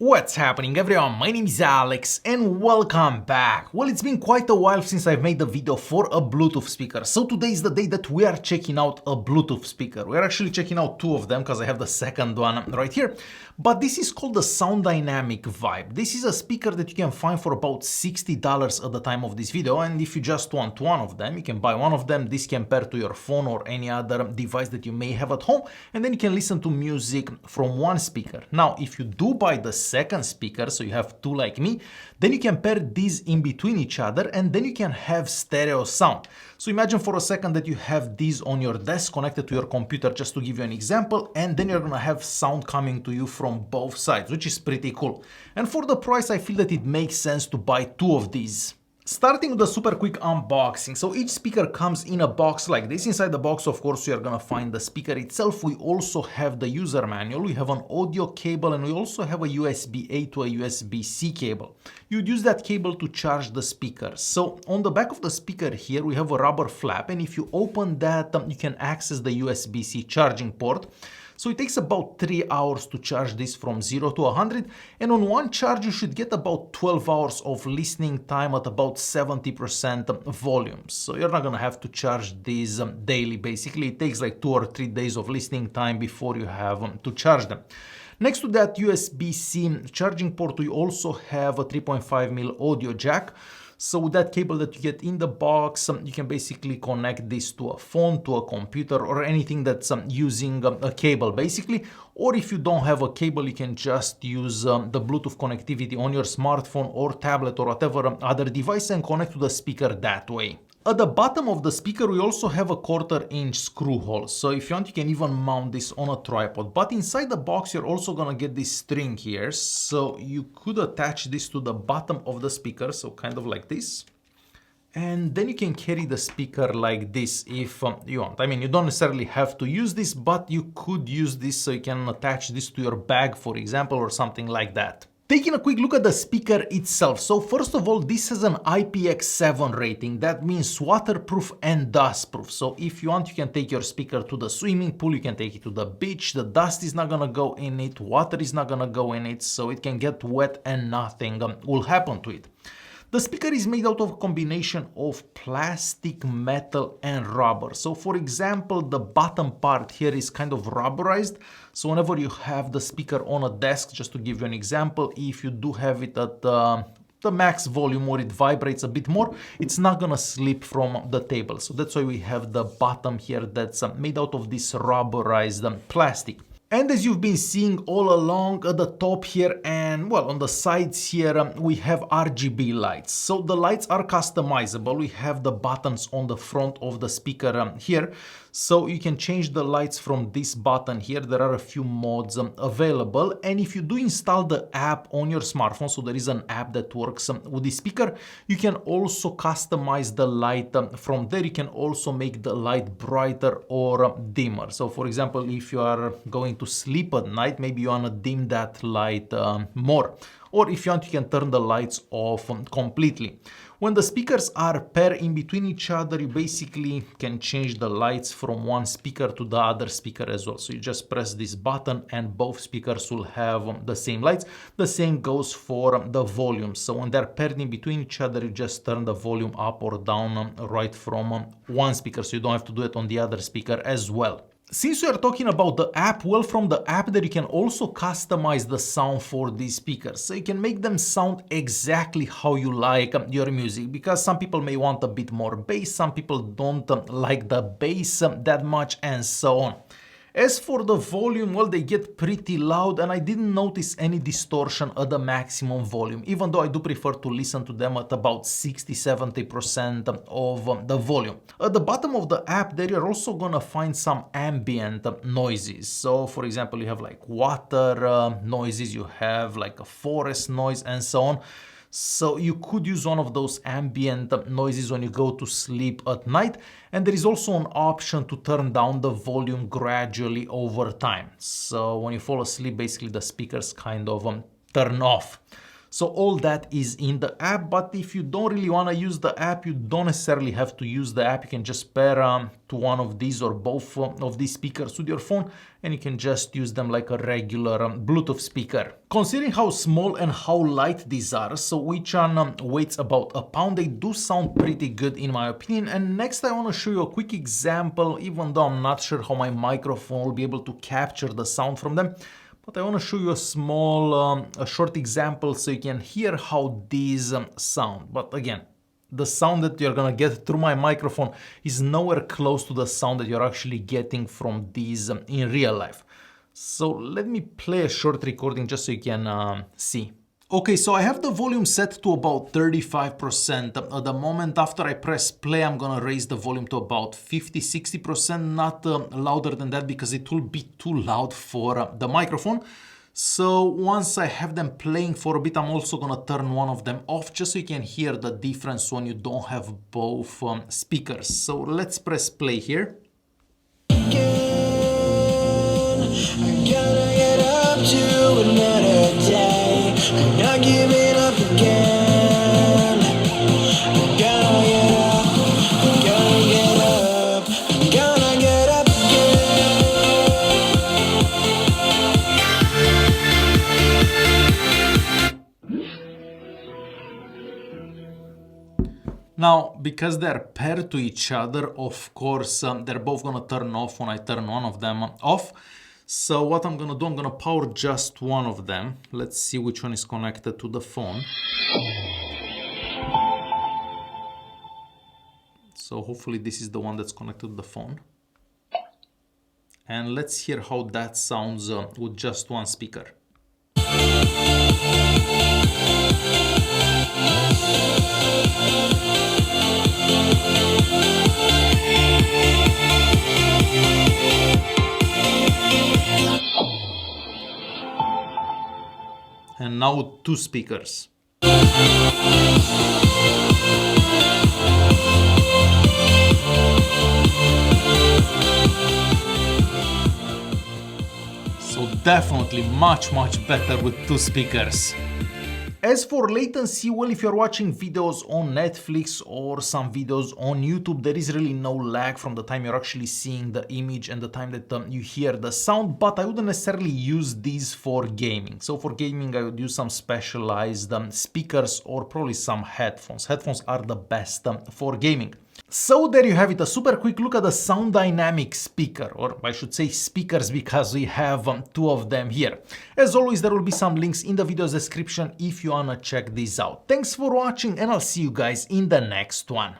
What's happening everyone, my name is Alex and welcome back. Well, it's been quite a while since I've made a video for a Bluetooth speaker, so today is the day that we are checking out a Bluetooth speaker. We're actually checking out two of them because I have the second one right here, but this is called the Soundynamic Vibe. This is a speaker that you can find for about $60 at the time of this video, and if you just want one of them, you can buy one of them. This can pair to your phone or any other device that you may have at home, and then you can listen to music from one speaker. Now, if you do buy the second speaker, so you have two like me, then you can pair these in between each other and then you can have stereo sound. So imagine for a second that you have these on your desk connected to your computer, just to give you an example, and then you're gonna have sound coming to you from both sides, which is pretty cool. And for the price, I feel that it makes sense to buy two of these. Starting with a super quick unboxing. So each speaker comes in a box like this. Inside the box, of course, you are gonna find the speaker itself. We also have the user manual, we have an audio cable, and we also have a USB-A to a USB-C cable. You'd use that cable to charge the speaker. So on the back of the speaker here, we have a rubber flap, and if you open that, you can access the USB-C charging port. So it takes about 3 hours to charge this from 0 to 100, and on one charge you should get about 12 hours of listening time at about 70% volume. So you're not gonna have to charge these daily. Basically, it takes like 2 or 3 days of listening time before you have to charge them. Next to that USB-C charging port, we also have a 3.5mm audio jack. So with that cable that you get in the box, you can basically connect this to a phone, to a computer, or anything that's using a cable basically. Or if you don't have a cable, you can just use the Bluetooth connectivity on your smartphone or tablet or whatever other device and connect to the speaker that way. At the bottom of the speaker, we also have a 1/4-inch screw hole. So if you want, you can even mount this on a tripod. But inside the box, you're also gonna get this string here. So you could attach this to the bottom of the speaker, so kind of like this. And then you can carry the speaker like this if you want. I mean, you don't necessarily have to use this, but you could use this so you can attach this to your bag, for example, or something like that. Taking a quick look at the speaker itself. So first of all, this has an IPX7 rating. That means waterproof and dustproof. So if you want, you can take your speaker to the swimming pool, you can take it to the beach. The dust is not gonna go in it, water is not gonna go in it, so it can get wet and nothing will happen to it. The speaker is made out of a combination of plastic, metal, and rubber. So for example, the bottom part here is kind of rubberized. So whenever you have the speaker on a desk, just to give you an example, if you do have it at the max volume or it vibrates a bit more, it's not gonna slip from the table. So that's why we have the bottom here that's made out of this rubberized plastic. And as you've been seeing all along at the top here and well on the sides here, we have RGB lights. So the lights are customizable. We have the buttons on the front of the speaker here. So you can change the lights from this button here. There are a few modes available. And if you do install the app on your smartphone, so there is an app that works with the speaker, you can also customize the light from there. You can also make the light brighter or dimmer. So for example, if you are going to sleep at night, maybe you want to dim that light more. Or if you want, you can turn the lights off completely. When the speakers are paired in between each other, you basically can change the lights from one speaker to the other speaker as well. So you just press this button and both speakers will have the same lights. The same goes for the volume. So when they're paired in between each other, you just turn the volume up or down right from one speaker. So you don't have to do it on the other speaker as well. Since we are talking about the app, well, from the app there you can also customize the sound for these speakers. So you can make them sound exactly how you like your music, because some people may want a bit more bass, some people don't like the bass that much, and so on. As for the volume, well, they get pretty loud and I didn't notice any distortion at the maximum volume, even though I do prefer to listen to them at about 60-70% of the volume. At the bottom of the app there you're also gonna find some ambient noises. So for example, you have like water noises, you have like a forest noise and so on. So you could use one of those ambient noises when you go to sleep at night. And there is also an option to turn down the volume gradually over time. So when you fall asleep, basically the speakers kind of turn off. So all that is in the app, but if you don't really want to use the app, you don't necessarily have to use the app. You can just pair to one of these or both of these speakers with your phone, and you can just use them like a regular Bluetooth speaker. Considering how small and how light these are, so each one weighs about a pound, they do sound pretty good in my opinion. And next I want to show you a quick example, even though I'm not sure how my microphone will be able to capture the sound from them. But I want to show you a small, a short example so you can hear how these sound. But again, the sound that you're gonna get through my microphone is nowhere close to the sound that you're actually getting from these in real life. So let me play a short recording just so you can see. Okay, so I have the volume set to about 35%. At the moment after I press play, I'm gonna raise the volume to about 50-60%, not louder than that because it will be too loud for the microphone. So once I have them playing for a bit, I'm also gonna turn one of them off just so you can hear the difference when you don't have both speakers. So let's press play here. I'm not giving up again. I'm gonna get up. I'm gonna get up. I'm gonna get up again. Now, because they're paired to each other, of course, they're both gonna turn off when I turn one of them off. So what I'm gonna do, I'm gonna power just one of them. Let's see which one is connected to the phone. So hopefully this is the one that's connected to the phone. And let's hear how that sounds with just one speaker. And now with two speakers. So definitely much better with two speakers. As for latency, well, if you're watching videos on Netflix or some videos on YouTube, there is really no lag from the time you're actually seeing the image and the time that you hear the sound, but I wouldn't necessarily use these for gaming. So for gaming, I would use some specialized speakers or probably some headphones. Headphones are the best for gaming. So there you have it, a super quick look at the Soundynamic speaker, or I should say speakers because we have two of them here. As always, there will be some links in the video's description if you wanna check these out. Thanks for watching and I'll see you guys in the next one.